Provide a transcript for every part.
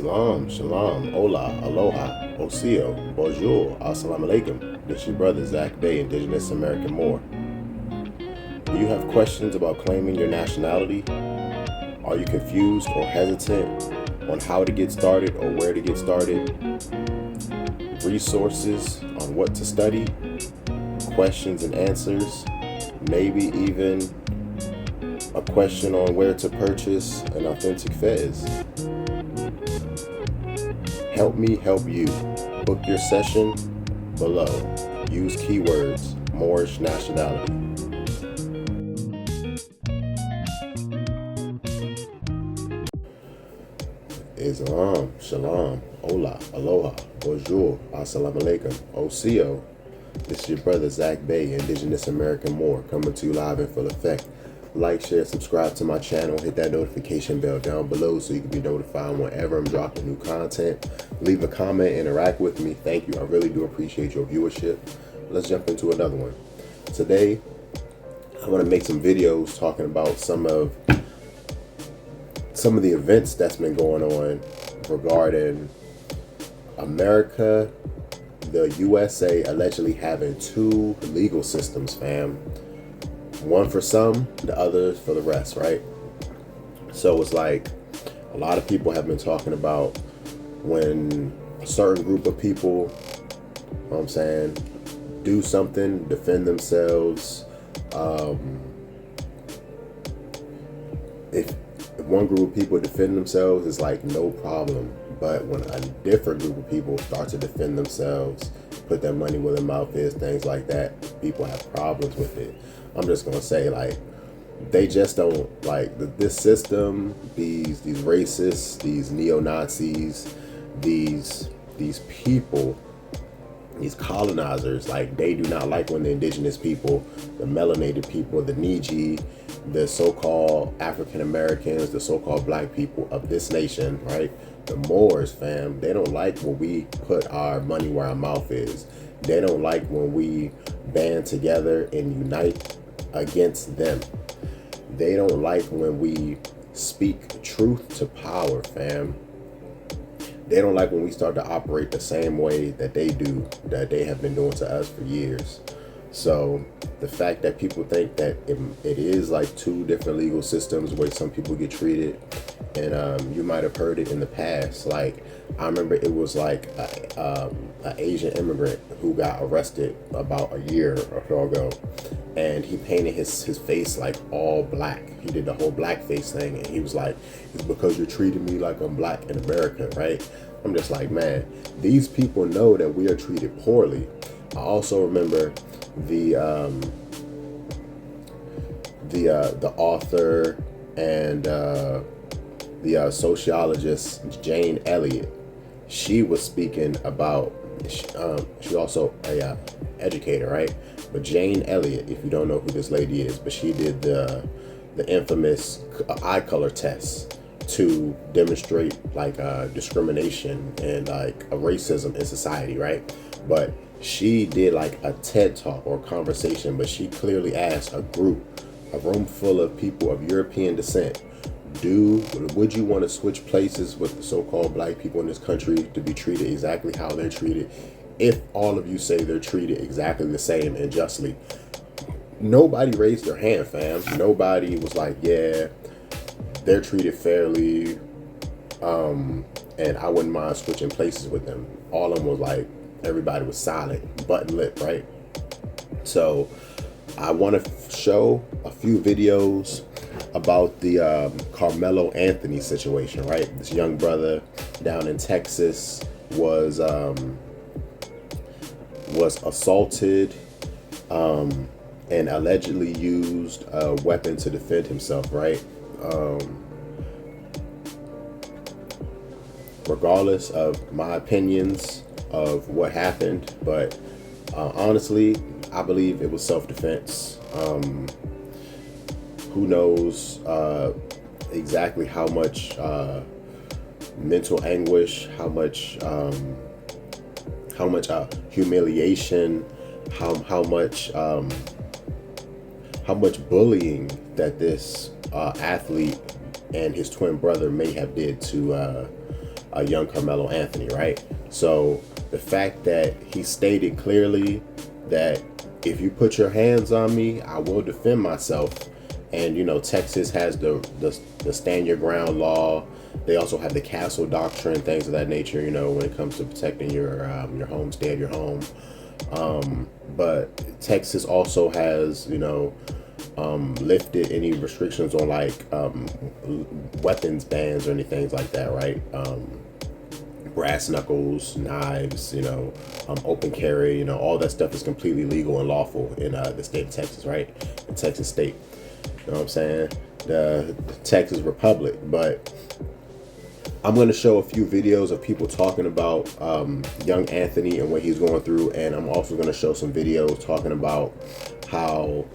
Islam, Shalom, Hola, Aloha, Osio, Bonjour, Assalamu Alaikum. This is your brother Zach Bay, Indigenous American Moor. Do you have questions about claiming your nationality? Are you confused or hesitant on how to get started or where to get started? Resources on what to study, questions and answers, maybe even a question on where to purchase an authentic fez. Help me help you. Book your session below. Use keywords Moorish nationality. Islam, Shalom, Hola, Aloha, Bonjour, Assalamu Alaikum, Osio. This is your brother Zach Bay, Indigenous American Moor, coming to you live in full effect. Like, share, subscribe to my channel, hit that notification bell down below so you can be notified whenever I'm dropping new content. Leave a comment, interact with me. Thank you. I really do appreciate your viewership. Let's jump into another one. Today, I want to make some videos talking about some of the events that's been going on regarding America, the USA allegedly having two legal systems, fam. One for some, the other for the rest, right? So it's like a lot of people have been talking about when a certain group of people, you know what I'm saying, do something, defend themselves. If one group of people defend themselves, it's like no problem. But when a different group of people start to defend themselves, put their money where their mouth is, things like that, people have problems with it. I'm just gonna say, like, they just don't like this system. These racists, these neo-Nazis, these people, these colonizers, like, they do not like when the indigenous people, the melanated people, the Niji, the so-called African Americans, the so-called black people of this nation, right? The Moors, fam, they don't like when we put our money where our mouth is. They don't like when we band together and unite against them. They don't like when we speak truth to power, fam. They don't like when we start to operate the same way that they do, that they have been doing to us for years. So the fact that people think that it is like two different legal systems where some people get treated, and you might have heard it in the past. Like, I remember it was like an Asian immigrant who got arrested about a year or so ago, and he painted his face like all black. He did the whole blackface thing, and he was like, "It's because you're treating me like I'm black in America," right? I'm just like, man, these people know that we are treated poorly. I also remember the author and the sociologist Jane Elliott. She was speaking about, she also a educator, right? But Jane Elliott, if you don't know who this lady is, but she did the infamous eye color test to demonstrate like discrimination and like a racism in society, right? But she did like a TED talk or conversation, but she clearly asked a room full of people of European descent, would you want to switch places with the so-called black people in this country to be treated exactly how they're treated if all of you say they're treated exactly the same and justly? Nobody raised their hand, fam. Nobody was like, yeah, they're treated fairly, and I wouldn't mind switching places with them. All of them was like, everybody was silent, button lip, right? So I want to show a few videos about the Carmelo Anthony situation, right? This young brother down in Texas was assaulted and allegedly used a weapon to defend himself, right? Regardless of my opinions of what happened, but honestly, I believe it was self-defense. Who knows exactly how much mental anguish, how much humiliation, how much bullying that this athlete and his twin brother may have did to young Carmelo Anthony, right? So the fact that he stated clearly that if you put your hands on me, I will defend myself. And Texas has the stand your ground law. They also have the castle doctrine, things of that nature. When it comes to protecting your home, stay at your home. But Texas also has lifted any restrictions on like weapons bans or anything like that, right? Brass knuckles, knives, open carry, all that stuff is completely legal and lawful in the state of Texas, right? In Texas state, you know what I'm saying? The Texas Republic. But I'm going to show a few videos of people talking about young Anthony and what he's going through, and I'm also going to show some videos talking about how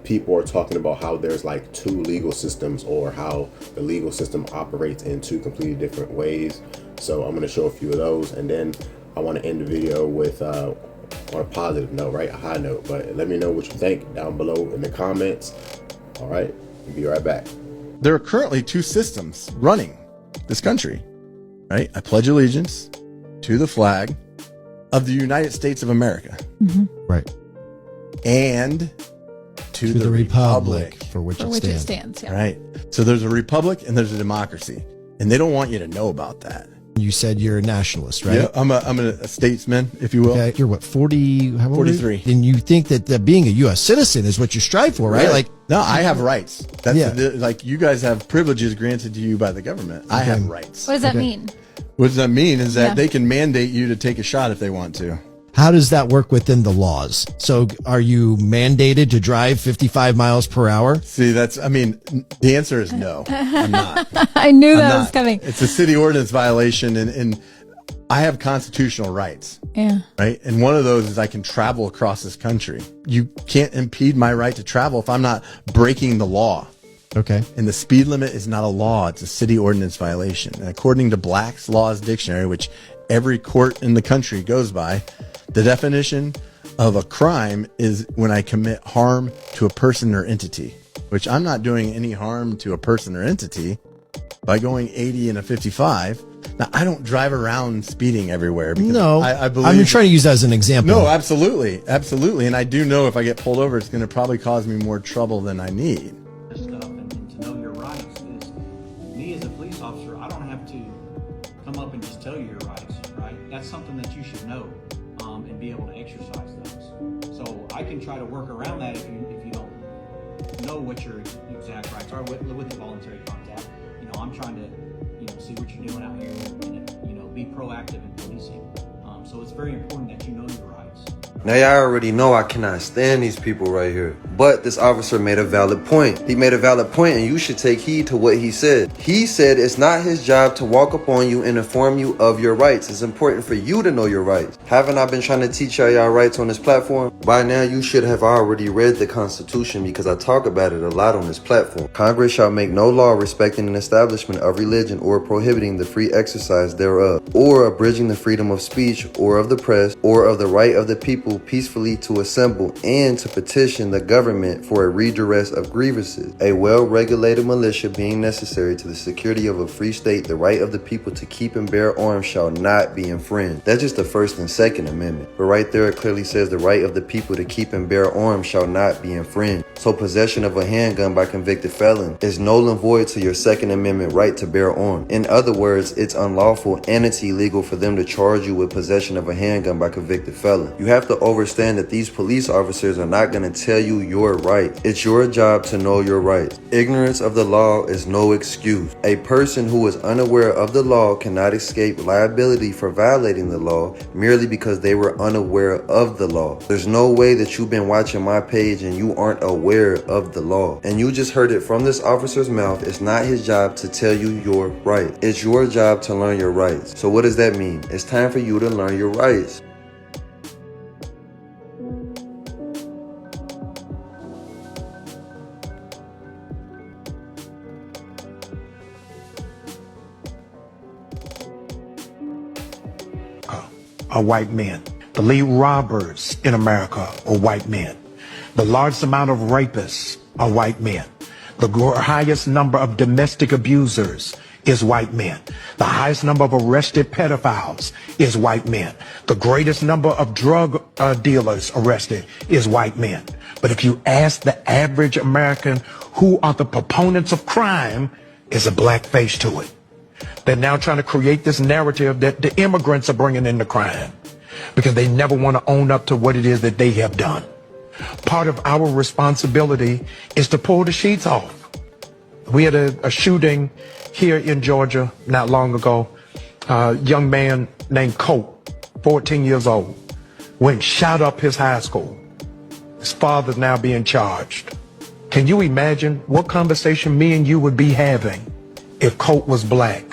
people are talking about how there's like two legal systems, or how the legal system operates in two completely different ways. So I'm going to show a few of those, and then I want to end the video with on a positive note, right? A high note. But let me know what you think down below in the comments. All right, we'll be right back. There are currently two systems running this country, right? I pledge allegiance to the flag of the United States of America. Mm-hmm. Right. And to the republic for which it stands. Yeah. Right. So there's a republic and there's a democracy, and they don't want you to know about that. You said you're a nationalist, right? Yeah, I'm a statesman, if you will. Okay. You're what, 40? How old 43. And you think that being a U.S. citizen is what you strive for, right? Like, no, I have rights. That's Yeah. Like you guys have privileges granted to you by the government. I have rights. What does that mean? What does that mean is that they can mandate you to take a shot if they want to. how does that work within the laws? So are you mandated to drive 55 miles per hour? See, the answer is no. I'm not. I knew that was coming. It's a city ordinance violation, and I have constitutional rights. Yeah. Right. And one of those is I can travel across this country. You can't impede my right to travel if I'm not breaking the law. Okay. And the speed limit is not a law. It's a city ordinance violation. And according to Black's Laws Dictionary, which every court in the country goes by, the definition of a crime is when I commit harm to a person or entity, which I'm not doing any harm to a person or entity by going 80 and a 55. Now, I don't drive around speeding everywhere. Because I believe I'm trying to use that as an example. No, absolutely. Absolutely. And I do know if I get pulled over, it's going to probably cause me more trouble than I need. Stuff and to know your rights is, me as a police officer, I don't have to come up and just tell you your rights, right? That's something that you should know and be able to exercise those. So I can try to work around that if you don't know what your exact rights are with the voluntary contact. I'm trying to see what you're doing out here and be proactive in policing. So it's very important that you know your rights. Now y'all already know I cannot stand these people right here. But this officer made a valid point. He made a valid point, and you should take heed to what he said. He said it's not his job to walk up on you and inform you of your rights. It's important for you to know your rights. Haven't I been trying to teach y'all rights on this platform? By now you should have already read the Constitution, because I talk about it a lot on this platform. Congress shall make no law respecting an establishment of religion or prohibiting the free exercise thereof, or abridging the freedom of speech or of the press, or of the right of the people peacefully to assemble and to petition the government for a redress of grievances. A well-regulated militia being necessary to the security of a free state, the right of the people to keep and bear arms shall not be infringed. That's just the First and Second Amendment. But right there it clearly says the right of the people to keep and bear arms shall not be infringed. So possession of a handgun by convicted felon is null and void to your Second Amendment right to bear arms. In other words, it's unlawful and it's illegal for them to charge you with possession of a handgun by convicted felon. You have to understand that these police officers are not going to tell you your rights. It's your job to know your rights. Ignorance of the law is no excuse. A person who is unaware of the law cannot escape liability for violating the law merely because they were unaware of the law. There's no way that you've been watching my page and you aren't aware of the law. And you just heard it from this officer's mouth. It's not his job to tell you your rights. It's your job to learn your rights. So what does that mean? It's time for you to learn your rights. Are white men. The lead robbers in America are white men. The largest amount of rapists are white men. The highest number of domestic abusers is white men. The highest number of arrested pedophiles is white men. The greatest number of drug dealers arrested is white men. But if you ask the average American who are the proponents of crime, is a black face to it. They're now trying to create this narrative that the immigrants are bringing in the crime because they never want to own up to what it is that they have done. Part of our responsibility is to pull the sheets off. We had a shooting here in Georgia not long ago. A young man named Colt, 14 years old, went shot up his high school. His father's now being charged. Can you imagine what conversation me and you would be having if Colt was black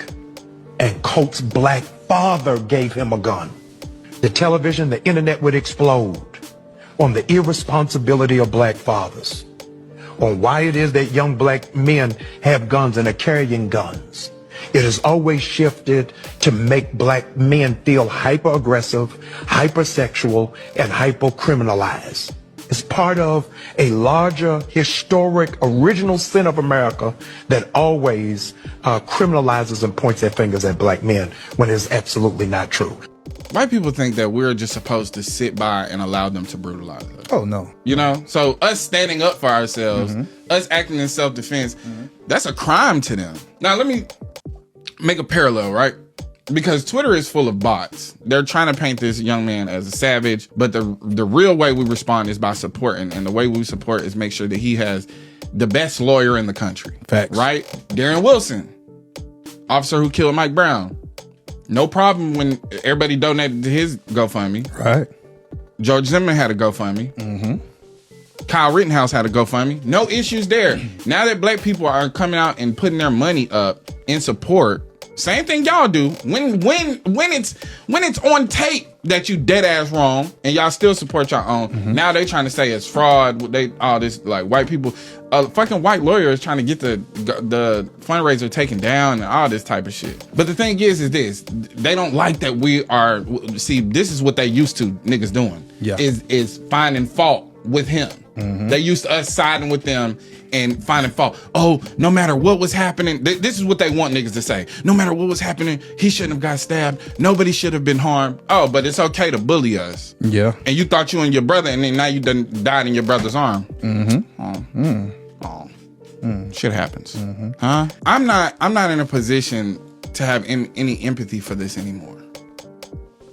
and Colt's black father gave him a gun? The television, the internet would explode on the irresponsibility of black fathers, on why it is that young black men have guns and are carrying guns. It has always shifted to make black men feel hyper-aggressive, hypersexual, and hyper-criminalized. It's part of a larger, historic, original sin of America that always criminalizes and points their fingers at black men when it's absolutely not true. White people think that we're just supposed to sit by and allow them to brutalize us. Oh, no. You know? So us standing up for ourselves, us acting in self-defense, that's a crime to them. Now, let me make a parallel, right? Because Twitter is full of bots. They're trying to paint this young man as a savage, but the real way we respond is by supporting. And the way we support is make sure that he has the best lawyer in the country. Facts. Right? Darren Wilson, officer who killed Mike Brown. No problem when everybody donated to his GoFundMe. Right. George Zimmerman had a GoFundMe. Kyle Rittenhouse had a GoFundMe. No issues there. Now that black people are coming out and putting their money up in support, same thing y'all do. When it's on tape that you dead ass wrong and y'all still support your own. Now they trying to say it's fraud. They all this like white people. A fucking white lawyer is trying to get the fundraiser taken down and all this type of shit. But the thing is this: they don't like that we are. See, this is what they used to niggas doing. Yeah. Is finding fault with him. They used to us siding with them and finding fault. Oh, no matter what was happening, this is what they want niggas to say. No matter what was happening, he shouldn't have got stabbed. Nobody should have been harmed. Oh, but it's okay to bully us. Yeah. And you thought you and your brother, and then now you done died in your brother's arm. Shit happens. Huh? I'm not in a position to have any empathy for this anymore.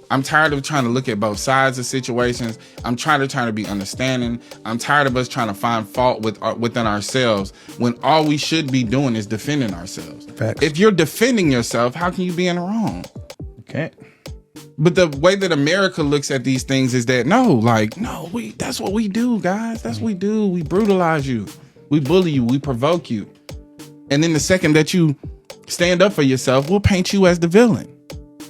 I'm tired of trying to look at both sides of situations. I'm trying to be understanding. I'm tired of us trying to find fault within ourselves when all we should be doing is defending ourselves. Facts. If you're defending yourself, how can you be in the wrong? Okay. But the way that America looks at these things is that no, that's what we do, guys. That's what we do. We brutalize you. We bully you. We provoke you. And then the second that you stand up for yourself, we'll paint you as the villain.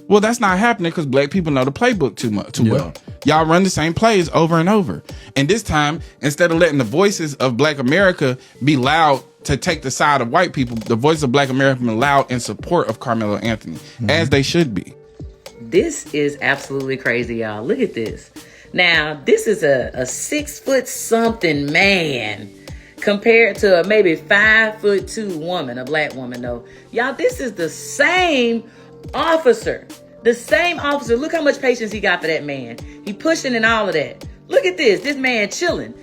Well, that's not happening because black people know the playbook too well. Y'all run the same plays over and over. And this time, instead of letting the voices of black America be loud to take the side of white people, the voice of black America be loud in support of Carmelo Anthony, as they should be. This is absolutely crazy, y'all. Look at this. Now, this is a 6-foot-something man compared to a maybe 5'2" woman, a black woman, though. Y'all, this is the same officer. The same officer. Look how much patience he got for that man. He pushing and all of that. Look at this. This man chilling.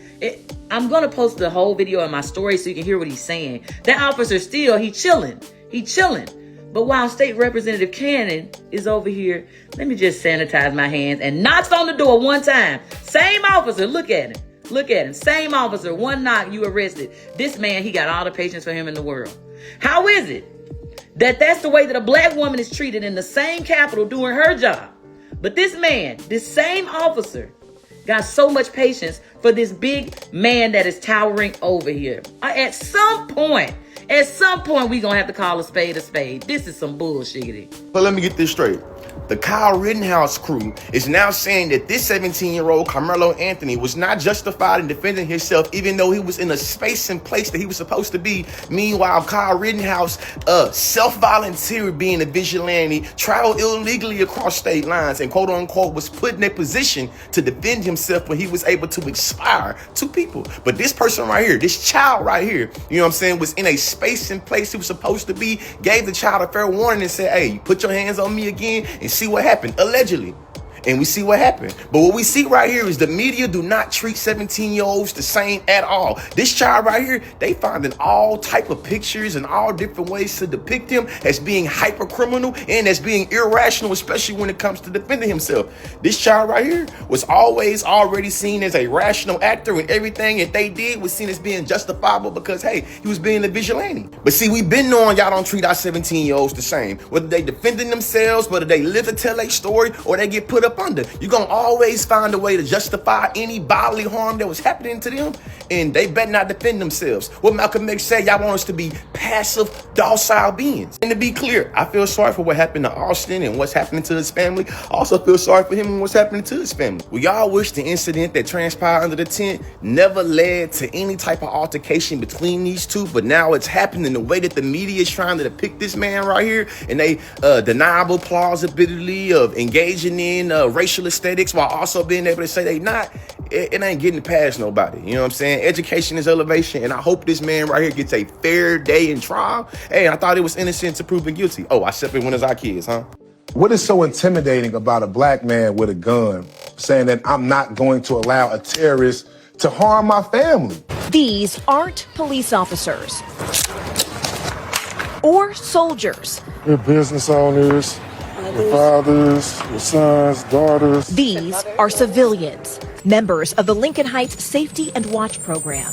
I'm going to post the whole video in my story so you can hear what he's saying. That officer still, he chilling. He chilling. But while State Representative Cannon is over here, let me just sanitize my hands, and knocks on the door one time. Same officer. Look at him. Look at him. Same officer. One knock, you arrested. This man, he got all the patience for him in the world. How is it that's the way that a black woman is treated in the same Capitol doing her job? But this man, this same officer, got so much patience for this big man that is towering over here. At some point, we gonna have to call a spade a spade. This is some bullshit. But let me get this straight. The Kyle Rittenhouse crew is now saying that this 17-year-old Carmelo Anthony was not justified in defending himself, even though he was in a space and place that he was supposed to be. Meanwhile, Kyle Rittenhouse self-volunteered being a vigilante, traveled illegally across state lines, and quote unquote was put in a position to defend himself when he was able to inspire two people. But this person right here, this child right here, you know what I'm saying, was in a space and place he was supposed to be, gave the child a fair warning and said, hey, put your hands on me again and see what happened, allegedly. And we see what happened. But what we see right here is the media do not treat 17-year-olds the same at all. This child right here, they finding all type of pictures and all different ways to depict him as being hyper criminal and as being irrational, especially when it comes to defending himself. This child right here was always already seen as a rational actor, and everything that they did was seen as being justifiable because, hey, he was being a vigilante. But see, we've been knowing y'all don't treat our 17-year-olds the same. Whether they defending themselves, whether they live to tell a story, or they get put up under. You're going to always find a way to justify any bodily harm that was happening to them, and they better not defend themselves. What Malcolm X said, y'all want us to be passive, docile beings. And to be clear, I feel sorry for what happened to Austin and what's happening to his family. I also feel sorry for him and what's happening to his family. We all wish the incident that transpired under the tent never led to any type of altercation between these two, but now it's happening the way that the media is trying to depict this man right here, and they deniable plausibility of engaging in racial aesthetics while also being able to say they not, it ain't getting past nobody. You know what I'm saying? Education is elevation, and I hope this man right here gets a fair day in trial. Hey, I thought it was innocent to proven guilty. Oh, I separate when it's our kids, huh? What is so intimidating about a black man with a gun saying that I'm not going to allow a terrorist to harm my family? These aren't police officers or soldiers. We're business owners. Your fathers, your sons, daughters. These are civilians, members of the Lincoln Heights Safety and Watch Program.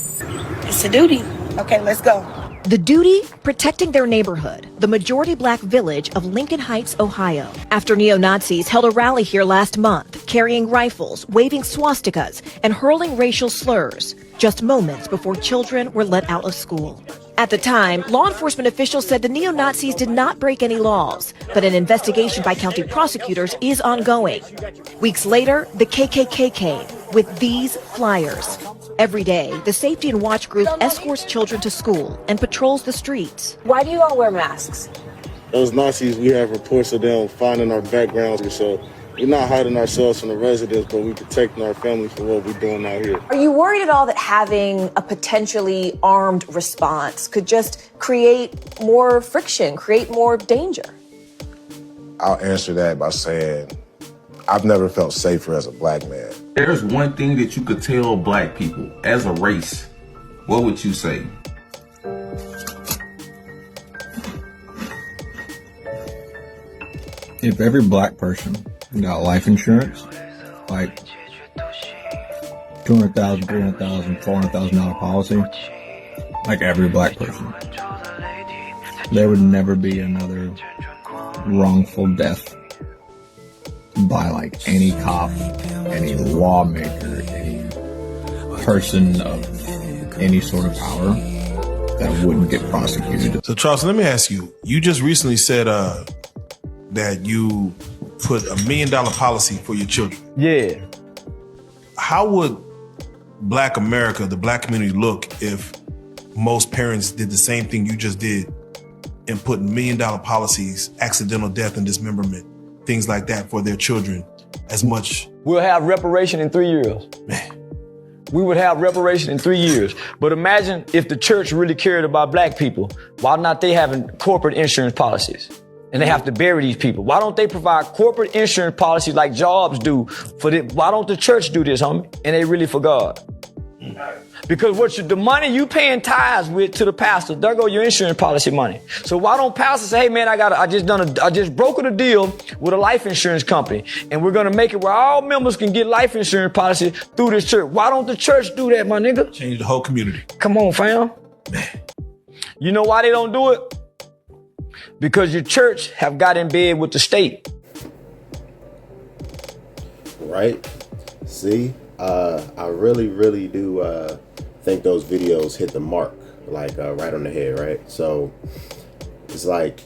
It's a duty. Okay, let's go. The duty, protecting their neighborhood, the majority black village of Lincoln Heights, Ohio. After neo-Nazis held a rally here last month, carrying rifles, waving swastikas, and hurling racial slurs, just moments before children were let out of school. At the time, law enforcement officials said the neo-Nazis did not break any laws, but an investigation by county prosecutors is ongoing. Weeks later, the KKK came with these flyers. Every day, the Safety and Watch group escorts children to school and patrols the streets. Why do you all wear masks? Those Nazis, we have reports of them finding our backgrounds, so we're not hiding ourselves from the residents, but we're protecting our family from what we're doing out here. Are you worried at all that having a potentially armed response could just create more friction, create more danger? I'll answer that by saying I've never felt safer as a black man. There's one thing that you could tell black people as a race. What would you say? If every black person got life insurance, like $200,000, $300,000, $400,000 policy, like every black person, there would never be another wrongful death by like any cop, any lawmaker, any person of any sort of power that wouldn't get prosecuted. So Charles, let me ask you, you just recently said that you put $1 million policy for your children. Yeah. How would black America, the black community, look if most parents did the same thing you just did and put $1 million policies, accidental death and dismemberment, things like that for their children as much? We'll have reparation in 3 years. Man. We would have reparation in 3 years. But imagine if the church really cared about black people, why not they having corporate insurance policies? And they have to bury these people. Why don't they provide corporate insurance policies like jobs do for them? Why don't the church do this, homie? And they really for God. Because the money you paying tithes with to the pastor, there go your insurance policy money. So why don't pastors say, hey man, I just brokered a deal with a life insurance company, and we're gonna make it where all members can get life insurance policy through this church. Why don't the church do that, my nigga? Change the whole community. Come on, fam. You know why they don't do it? Because your church have got in bed with the state. Right? See, I really do think those videos hit the mark, like right on the head, right? So it's like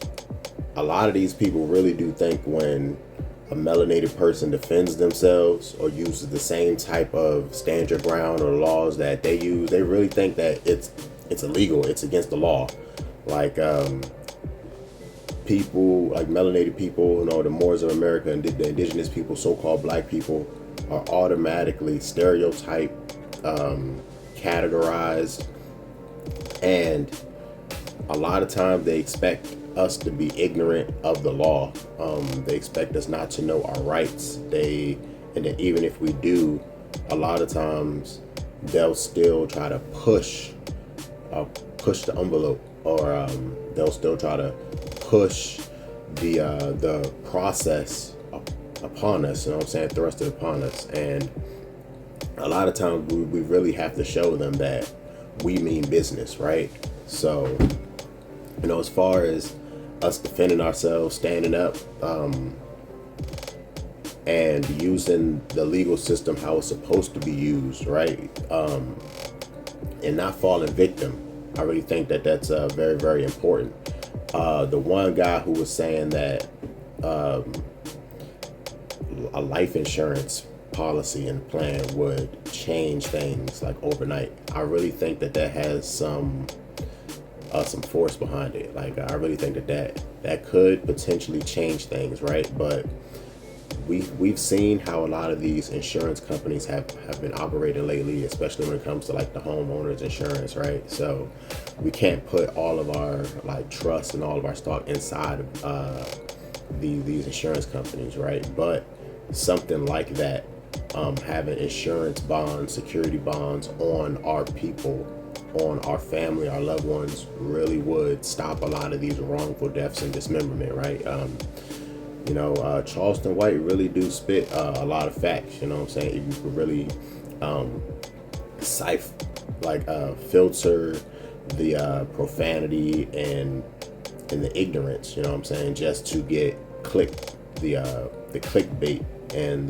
a lot of these people really do think when a melanated person defends themselves or uses the same type of stand your ground or laws that they use, they really think that it's illegal, it's against the law. Like people, like melanated people, you know, the Moors of America and the indigenous people, so-called black people, are automatically stereotyped, categorized, and a lot of times they expect us to be ignorant of the law. They expect us not to know our rights. And then even if we do, a lot of times they'll still try to push the envelope, or they'll still try to push the process upon us. You know what I'm saying? Thrust it upon us. And a lot of times we really have to show them that we mean business, right? So, you know, as far as us defending ourselves, standing up, and using the legal system how it's supposed to be used, right? And not falling victim. I really think that that's very, very important. The one guy who was saying that a life insurance policy and plan would change things like overnight, I really think that that has some force behind it. Like, I really think that could potentially change things, right? But we've seen how a lot of these insurance companies have been operating lately, especially when it comes to like the homeowners insurance, right? So we can't put all of our like trust and all of our stock inside of these insurance companies, right? But something like that, having insurance bonds, security bonds on our people, on our family, our loved ones, really would stop a lot of these wrongful deaths and dismemberment, right? You know, Charleston White really do spit a lot of facts, you know what I'm saying? If you could really filter the profanity and the ignorance, you know what I'm saying, just to get the clickbait and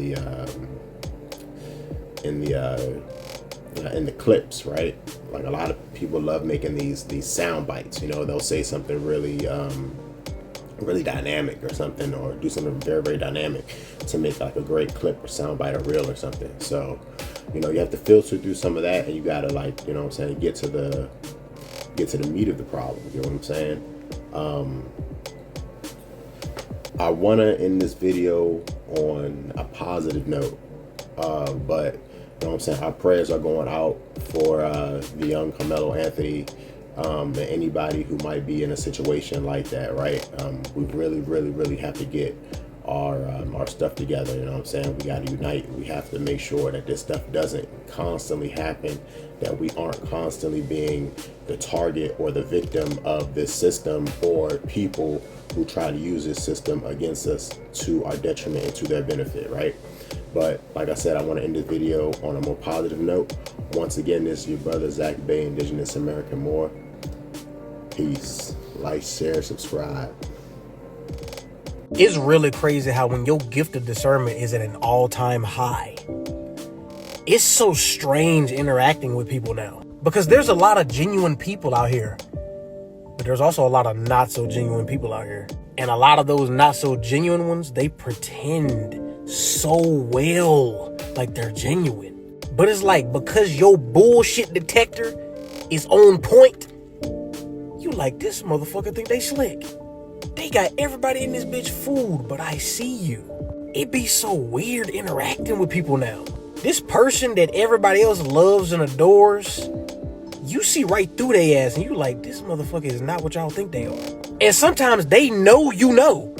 the clips, right? Like, a lot of people love making these sound bites, you know. They'll say something really really dynamic or something, or do something very, very dynamic to make like a great clip or sound bite or reel or something. So, you know, you have to filter through some of that, and you gotta, like, you know what I'm saying, get to the meat of the problem, you know what I'm saying? I wanna end this video on a positive note, but you know what I'm saying, our prayers are going out for the young Carmelo Anthony, and anybody who might be in a situation like that, right? We really, really, really have to get our stuff together, you know what I'm saying? We got to unite. We have to make sure that this stuff doesn't constantly happen, that we aren't constantly being the target or the victim of this system, or people who try to use this system against us to our detriment and to their benefit, right? But like I said, I want to end this video on a more positive note. Once again, this is your brother Zach Bay, Indigenous American Moor. Peace. Like, share, subscribe. It's really crazy how when your gift of discernment is at an all-time high, it's so strange interacting with people now. Because there's a lot of genuine people out here, but there's also a lot of not so genuine people out here. And a lot of those not so genuine ones, they pretend so well like they're genuine. But it's like, because your bullshit detector is on point, you like, this motherfucker think they slick. They got everybody in this bitch fooled, but I see you. It be so weird interacting with people now. This person that everybody else loves and adores, you see right through their ass and you like, this motherfucker is not what y'all think they are. And sometimes they know you know.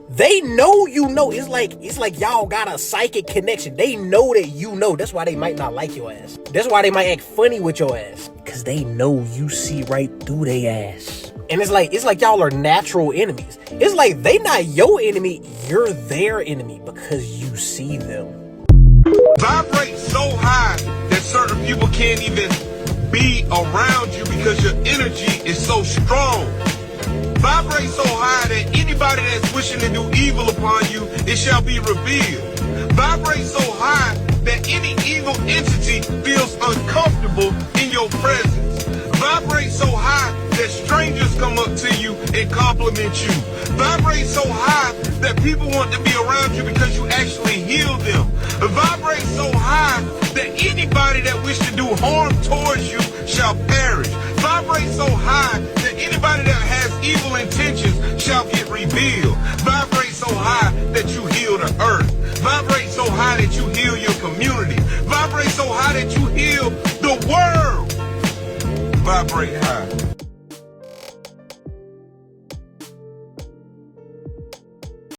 They know you know. It's like y'all got a psychic connection. They know that you know. That's why they might not like your ass. That's why they might act funny with your ass. Because they know you see right through their ass. And it's like y'all are natural enemies. It's like they not your enemy, you're their enemy because you see them. Vibrate so high that certain people can't even be around you because your energy is so strong. Vibrate so high that anybody that's wishing to do evil upon you, it shall be revealed. Vibrate so high that any evil entity feels uncomfortable in your presence. Vibrate so high that strangers come up to you and compliment you. Vibrate so high that people want to be around you because you actually heal them. Vibrate so high that anybody that wishes to do harm towards you shall perish. Vibrate so high that anybody that has evil intentions shall get revealed. Vibrate so high that you heal the earth. Vibrate so high that you heal your community. Vibrate so high that you heal the world. Vibrate high.